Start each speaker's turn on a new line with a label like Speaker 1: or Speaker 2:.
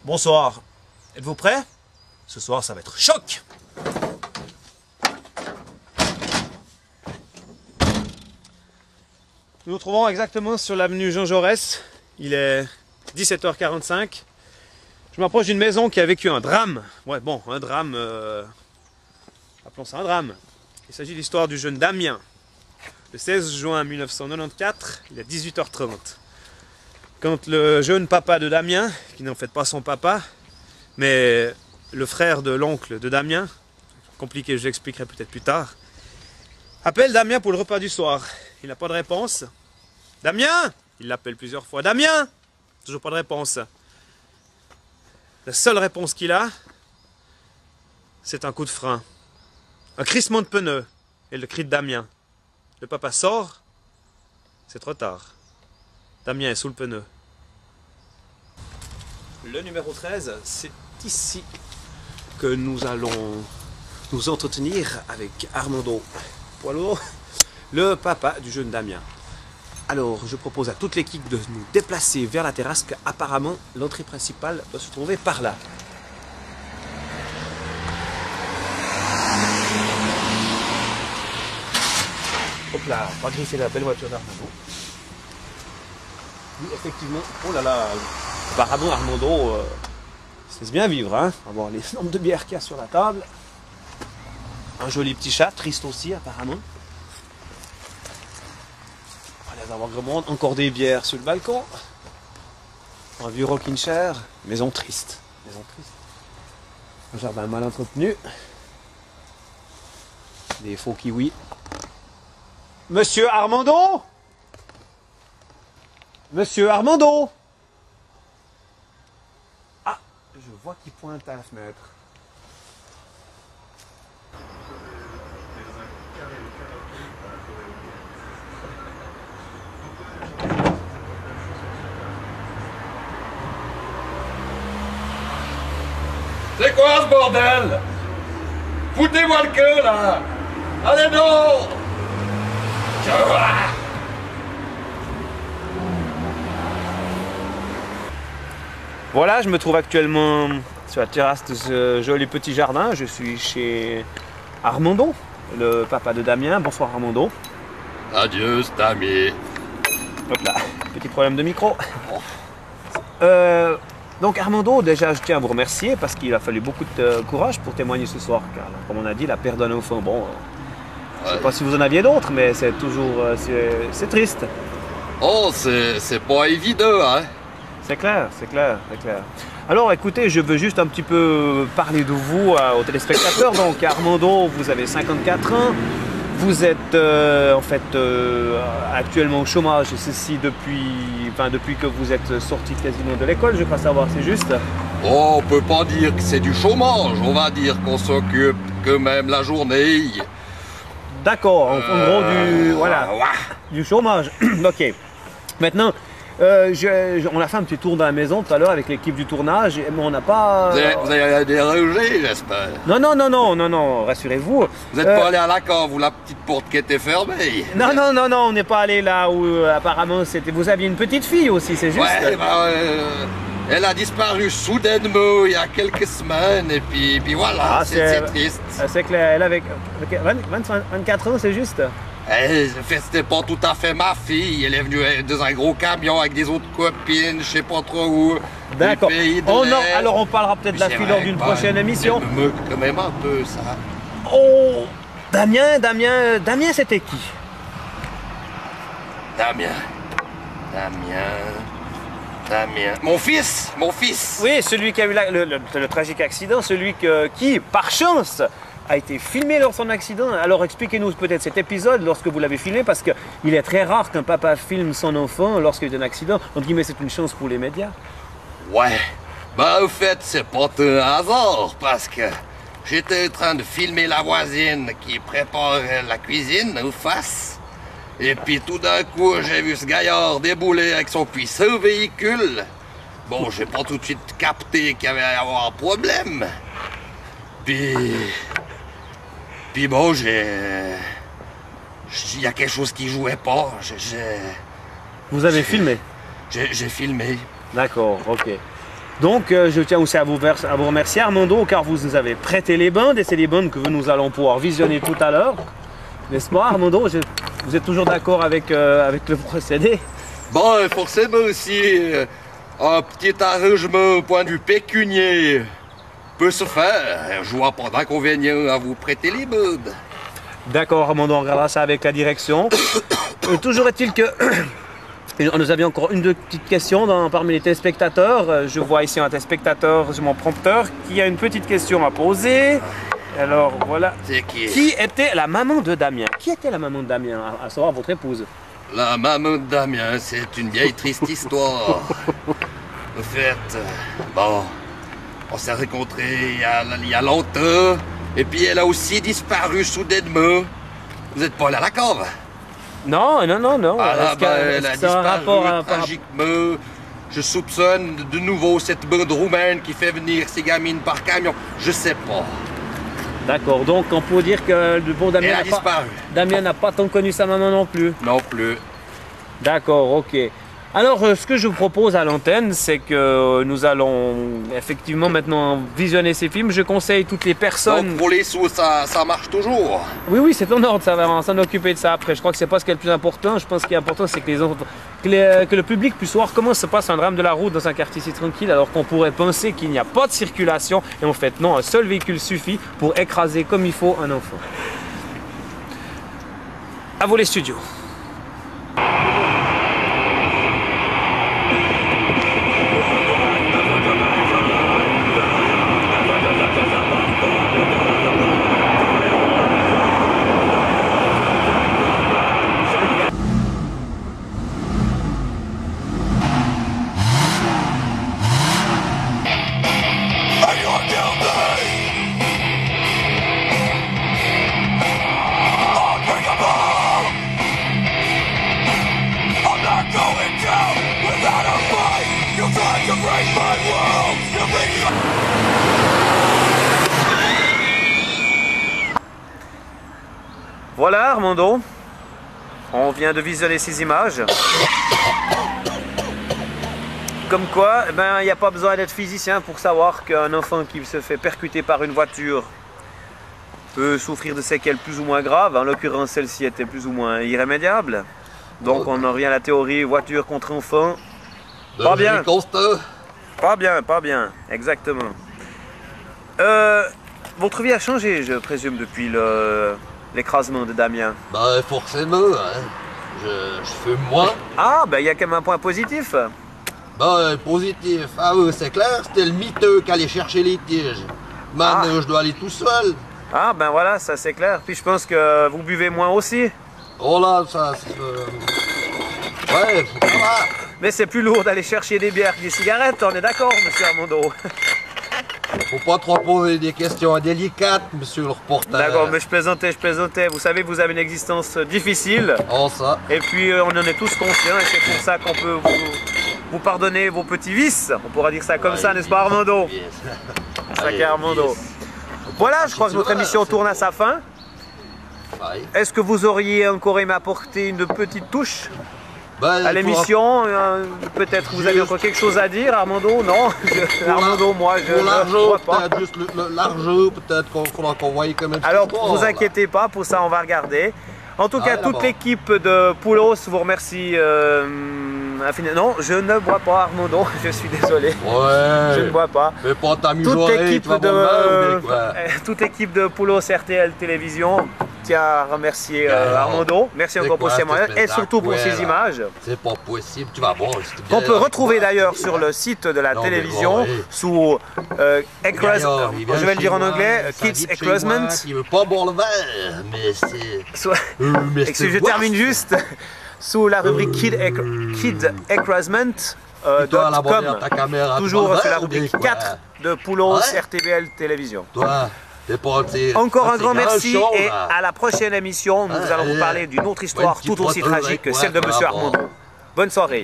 Speaker 1: Bonsoir. Êtes-vous prêts? Ce soir, ça va être choc! Nous nous trouvons exactement sur l'avenue Jean Jaurès. Il est 17h45. Je m'approche d'une maison qui a vécu un drame. Ouais, bon, un drame. Appelons ça un drame. Il s'agit de l'histoire du jeune Damien. Le 16 juin 1994, il est 18h30. Quand le jeune papa de Damien, qui n'est en fait pas son papa, mais le frère de l'oncle de Damien, compliqué, je l'expliquerai peut-être plus tard, appelle Damien pour le repas du soir. Il n'a pas de réponse. Damien! Il l'appelle plusieurs fois. Damien! Toujours pas de réponse. La seule réponse qu'il a, c'est un coup de frein. Un crissement de pneu et le cri de Damien. Le papa sort, c'est trop tard. Damien est sous le pneu. Le numéro 13, c'est ici que nous allons nous entretenir avec Armando Poilot, le papa du jeune Damien. Alors, je propose à toute l'équipe de nous déplacer vers la terrasse, qu'apparemment l'entrée principale doit se trouver par là. Hop là, pas griffer la belle voiture d'Armando. Oui, effectivement, oh là là, apparemment Armando se laisse bien vivre, hein. On va voir les nombres de bières qu'il y a sur la table. Un joli petit chat, triste aussi apparemment. On va aller avoir grand monde, encore des bières sur le balcon. Un vieux rocking chair, maison triste. Maison triste. Un jardin mal entretenu. Des faux kiwis. Monsieur Armando? Monsieur Armando? Ah, je vois qu'il pointe à la fenêtre.
Speaker 2: C'est quoi ce bordel? Foutez-moi le queue là! Allez non!
Speaker 1: Voilà, je me trouve actuellement sur la terrasse de ce joli petit jardin. Je suis chez Armando, le papa de Damien. Bonsoir Armando.
Speaker 2: Adieu, Stami.
Speaker 1: Hop là, petit problème de micro. Donc Armando, déjà je tiens à vous remercier parce qu'il a fallu beaucoup de courage pour témoigner ce soir. Car comme on a dit, la perte d'un enfant, bon, je ne sais pas si vous en aviez d'autres, mais c'est toujours, c'est triste.
Speaker 2: Oh, c'est pas évident, hein?
Speaker 1: C'est clair, c'est clair, c'est clair. Alors écoutez, je veux juste un petit peu parler de vous aux téléspectateurs. Donc Armando, vous avez 54 ans. Vous êtes en fait actuellement au chômage, et ceci depuis que vous êtes sorti quasiment de l'école, je crois savoir, c'est juste?
Speaker 2: Oh, on peut pas dire que c'est du chômage, on va dire qu'on s'occupe quand même la journée.
Speaker 1: D'accord, en gros du chômage. Ok. Maintenant, on a fait un petit tour dans la maison tout à l'heure avec l'équipe du tournage, mais on n'a pas...
Speaker 2: Vous avez dérangé, j'espère?
Speaker 1: Non, rassurez-vous.
Speaker 2: Vous n'êtes pas allé à la cave ou la petite porte qui était fermée?
Speaker 1: Non, on n'est pas allé là où apparemment c'était... Vous aviez une petite fille aussi, c'est juste?
Speaker 2: Ouais, elle a disparu soudainement il y a quelques semaines, et puis voilà, c'est triste.
Speaker 1: C'est clair, elle avait 24 ans, c'est juste?
Speaker 2: C'était pas tout à fait ma fille. Elle est venue dans un gros camion avec des autres copines, je sais pas trop où.
Speaker 1: D'accord. Oh non, alors on parlera peut-être de la fille lors d'une prochaine émission.
Speaker 2: Ça me meut quand même un peu, ça.
Speaker 1: Oh, Damien, c'était qui?
Speaker 2: Damien. Mon fils.
Speaker 1: Oui, celui qui a eu le tragique accident, celui qui, par chance, a été filmé lors de son accident. Alors expliquez-nous peut-être cet épisode lorsque vous l'avez filmé, parce qu'il est très rare qu'un papa filme son enfant lorsqu'il y a un accident. Entre guillemets, c'est une chance pour les médias.
Speaker 2: Ouais, au fait, c'est pas un hasard, parce que j'étais en train de filmer la voisine qui prépare la cuisine en face. Et puis tout d'un coup, j'ai vu ce gaillard débouler avec son puissant véhicule. Bon, j'ai pas tout de suite capté qu'il y avait à avoir un problème. Puis bon, il y a quelque chose qui jouait pas.
Speaker 1: Vous avez filmé?
Speaker 2: J'ai filmé.
Speaker 1: D'accord, ok. Donc je tiens aussi à vous remercier Armando, car vous nous avez prêté les bandes et c'est les bandes que nous allons pouvoir visionner tout à l'heure. N'est-ce pas Armando? Vous êtes toujours d'accord avec, avec le procédé?
Speaker 2: Bon, forcément aussi, un petit arrangement au point de vue pécunier peut se faire. Je vois pas d'inconvénient à vous prêter les bandes.
Speaker 1: D'accord Armando, on regardera ça avec la direction. Toujours est-il que nous avions encore une deux petites questions parmi les téléspectateurs. Je vois ici un téléspectateur sur mon prompteur qui a une petite question à poser. Alors voilà.
Speaker 2: C'est qui?
Speaker 1: Qui était la maman de Damien? Qui était la maman de Damien, à savoir votre épouse?
Speaker 2: La maman de Damien, c'est une vieille triste histoire. En fait, bon, on s'est rencontrés il y a longtemps, et puis elle a aussi disparu soudainement. Vous n'êtes pas là à la cave?
Speaker 1: Non, non, non, non.
Speaker 2: Ah là, elle a
Speaker 1: c'est un rapport
Speaker 2: disparu tragiquement. Je soupçonne de nouveau cette bande roumaine qui fait venir ces gamines par camion. Je sais pas.
Speaker 1: D'accord, donc on peut dire que le bon
Speaker 2: Elle a disparu.
Speaker 1: Damien n'a pas tant connu sa maman non plus.
Speaker 2: Non plus.
Speaker 1: D'accord, ok. Alors, ce que je vous propose à l'antenne, c'est que nous allons effectivement maintenant visionner ces films. Je conseille toutes les personnes...
Speaker 2: Donc pour les sous, ça marche toujours?
Speaker 1: Oui, oui, c'est en ordre, ça va s'en occuper de ça après. Je crois que c'est pas ce qui est le plus important. Je pense que ce qui est important, c'est que le public puisse voir comment se passe un drame de la route dans un quartier si tranquille, alors qu'on pourrait penser qu'il n'y a pas de circulation. Et en fait, non, un seul véhicule suffit pour écraser comme il faut un enfant. À vous les studios. Voilà Armando, on vient de visionner ces images. Comme quoi, il n'y a pas besoin d'être physicien pour savoir qu'un enfant qui se fait percuter par une voiture peut souffrir de séquelles plus ou moins graves. En l'occurrence, celle-ci était plus ou moins irrémédiable. Donc on en revient à la théorie voiture contre enfant. Pas bien. Pas bien, pas bien, exactement. Votre vie a changé, je présume, depuis l'écrasement de Damien.
Speaker 2: Bah forcément, hein. Je fume moins.
Speaker 1: Ah, il y a quand même un point positif.
Speaker 2: Bah positif, ah oui, c'est clair, c'était le miteux qui allait chercher les tiges. Maintenant, je dois aller tout seul.
Speaker 1: Ah, ben voilà, ça c'est clair. Puis je pense que vous buvez moins aussi.
Speaker 2: Oh là, ça... Ouais, ça va.
Speaker 1: Mais c'est plus lourd d'aller chercher des bières que des cigarettes, on est d'accord, monsieur Armando?
Speaker 2: Faut pas trop poser des questions délicates, monsieur le reporter.
Speaker 1: D'accord, mais je plaisantais, je plaisantais. Vous savez, vous avez une existence difficile.
Speaker 2: Oh ça.
Speaker 1: Et puis on en est tous conscients et c'est pour ça qu'on peut vous pardonner vos petits vices. On pourra dire ça comme ça, n'est-ce pas Armando? Sacré Armando. Voilà, je crois que notre émission tourne à sa fin. Est-ce que vous auriez encore aimé apporter une petite touche à l'émission? Peut-être que vous avez encore quelque chose à dire, Armando? Non? Armando, moi, je ne vois pas.
Speaker 2: Peut-être juste l'argent, peut-être qu'il faudra qu'on voie quand même.
Speaker 1: Alors, ne vous inquiétez pas, pour ça, on va regarder. En tout cas, toute l'équipe de Poulos vous remercie infiniment. Non, je ne bois pas, Armando, je suis désolé.
Speaker 2: Ouais.
Speaker 1: Je ne bois pas.
Speaker 2: Mais pas ta
Speaker 1: toute l'équipe de Poulos RTL Télévision tient à remercier Armando. Merci encore pour ces moyens et surtout pour ces images.
Speaker 2: C'est pas possible, tu vas voir.
Speaker 1: Qu'on peut retrouver d'ailleurs sur le site de la télévision sous je vais le dire en anglais, Kids Enclosement.
Speaker 2: Il veut pas boire le verre, mais c'est...
Speaker 1: Je termine juste sous la rubrique Kid Enclosement. Toujours sur la rubrique 4 de Poulos RTL Télévision. Encore un grand merci et à la prochaine émission, nous allons vous parler d'une autre histoire tout aussi tragique que celle de monsieur Armando. Bonne soirée.